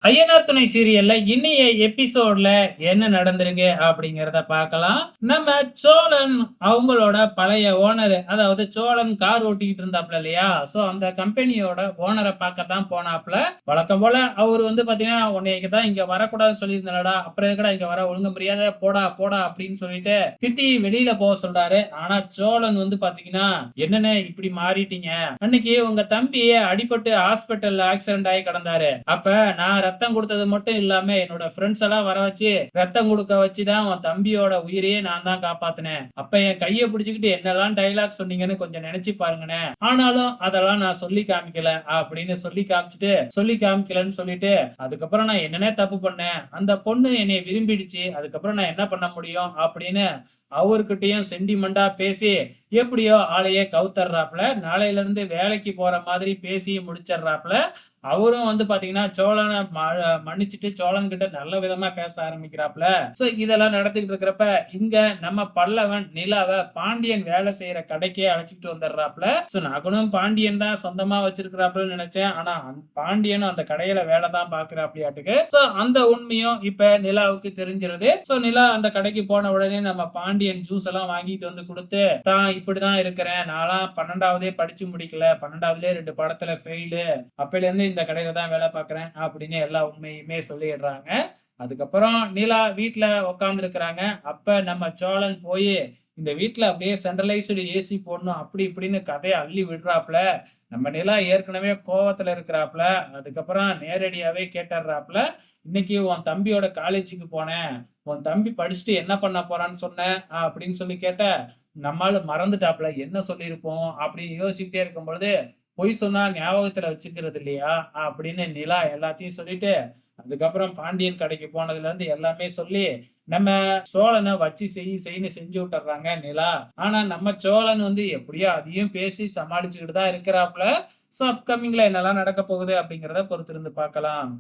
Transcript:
ஐயனார் துணை சீரியல்ல இன்னைய எபிசோட்ல என்ன நடந்திருக்கு அப்படிங்கிறத பார்க்கலாம். நம்ம சோழன் அவங்களோட பழைய ஓனர், அதாவது சோழன் கார் ஓட்டிக்கிட்டு இருந்தாப்ல இல்லையா? சோ அந்த கம்பெனியோட ஓனரை பார்க்கத்தான் போனாப்ல. வழக்கம் போல அவர் பாத்தீங்கன்னா, உன்னைக்கு தான் இங்க வரக்கூடாதுன்னு சொல்லியிருந்தேனடா, அப்புறம் எதுக்குடா இங்க வர, ஒழுங்கு மரியாதை போடா போடா அப்படின்னு சொல்லிட்டு திட்டி வெளியில போக சொல்றாரு. ஆனா சோழன் பாத்தீங்கன்னா, என்னன்னு இப்படி மாறிட்டீங்க, அன்னைக்கு உங்க தம்பி அடிபட்டு ஹாஸ்பிட்டல்ல ஆக்சிடென்ட் ஆகி கிடந்தாரு, அப்ப நான் ரத்தம் கொடுத்தது மட்டும் இல்லாம என்னோட ஃப்ரெண்ட்ஸ் எல்லாம் வர வச்சு ரத்தம் கொடுக்க வச்சுதான் உன் தம்பியோட உயிரையே நான் தான் காப்பாத்தினேன். அப்ப என் கையை பிடிச்சுக்கிட்டு என்னெல்லாம் டைலாக் சொன்னீங்கன்னு கொஞ்சம் நினைச்சு பாருங்கண்ணே. ஆனாலும் அதெல்லாம் நான் சொல்லி காமிக்கல அப்படின்னு சொல்லி காமிக்கலன்னு சொல்லிட்டு, அதுக்கப்புறம் நான் என்னன்னே தப்பு பண்ணேன், அந்த பொண்ணு என்னை விரும்பிடுச்சு, அதுக்கப்புறம் நான் என்ன பண்ண முடியும் அப்படின்னு அவர்கிட்டயும் சென்டிமெண்டா பேசி எப்படியோ ஆளையே கவுத்தர்றாப்ல. நாளையில இருந்து வேலைக்கு போற மாதிரி பேசி முடிச்சிடுறாப்ல. அவரும் பாத்தீங்கன்னா சோழனை மன்னிச்சுட்டு சோழன் கிட்ட நல்ல விதமா பேச ஆரம்பிக்கிறாப்ல. சோ இதெல்லாம் நடந்துகிட்டு இருக்கிறப்ப இங்க நம்ம பல்லவன் நிலாவை பாண்டியன் வேலை செய்யற கடைக்கே அழைச்சிட்டு வந்துடுறாப்ல. சோ நானும் பாண்டியன் தான் சொந்தமா வச்சிருக்கிறாப்லன்னு நினைச்சேன். ஆனா பாண்டியனும் அந்த கடையில வேலை தான் பாக்குறாப்லையாட்டுக்கு. சோ அந்த உண்மையும் இப்ப நிலாவுக்கு தெரிஞ்சிருது. சோ நிலா அந்த கடைக்கு போன உடனே நம்ம பாண்டியன் ஜூஸ் எல்லாம் வாங்கிட்டு கொடுத்து, தான் இப்படிதான் இருக்கிறேன், நான்லாம் 12வதே படிச்சு முடிக்கல, 12வதுலயே 2 பாடத்துல ஃபெயிலு, அப்பையில இருந்து இந்த கடையில தான் வேலை பார்க்கிறேன் அப்படின்னு எல்லா உண்மையுமே சொல்லிடுறாங்க. அதுக்கப்புறம் நிலா வீட்டுல உட்கார்ந்து இருக்கிறாங்க. அப்ப நம்ம சோழன் போய் இந்த வீட்டுல அப்படியே சென்ட்ரலைஸ்டு ஏசி போடணும் அப்படி இப்படின்னு கதையை அள்ளி விடுறாப்ல. நம்ம நிலா ஏற்கனவே கோவத்துல இருக்கிறாப்ல. அதுக்கப்புறம் நேரடியாவே கேட்டுறாப்ல, இன்னைக்கு உன் தம்பியோட காலேஜுக்கு போனேன், உன் தம்பி படிச்சுட்டு என்ன பண்ண போறான்னு சொன்ன அப்படின்னு சொல்லி கேட்ட, நம்மால மறந்துட்டாப்ல, என்ன சொல்லியிருப்போம் அப்படின்னு யோசிச்சுக்கிட்டே இருக்கும் பொழுது, பொய் சொன்னா ஞாபகத்துல வச்சுக்கிறது இல்லையா அப்படின்னு நிலா எல்லாத்தையும் சொல்லிட்டு, அதுக்கப்புறம் பாண்டியன் கடைக்கு போனதுல இருந்து எல்லாமே சொல்லி நம்ம சோழனை வச்சு செய்ன்னு செஞ்சு விட்டுறாங்க நிலா. ஆனா நம்ம சோழன் எப்படியோ அதையும் பேசி சமாளிச்சுக்கிட்டு தான் இருக்கிறாப்ல. சோ அப்கமிங்ல என்னெல்லாம் நடக்க போகுது அப்படிங்கிறத பொறுத்திருந்து பார்க்கலாம்.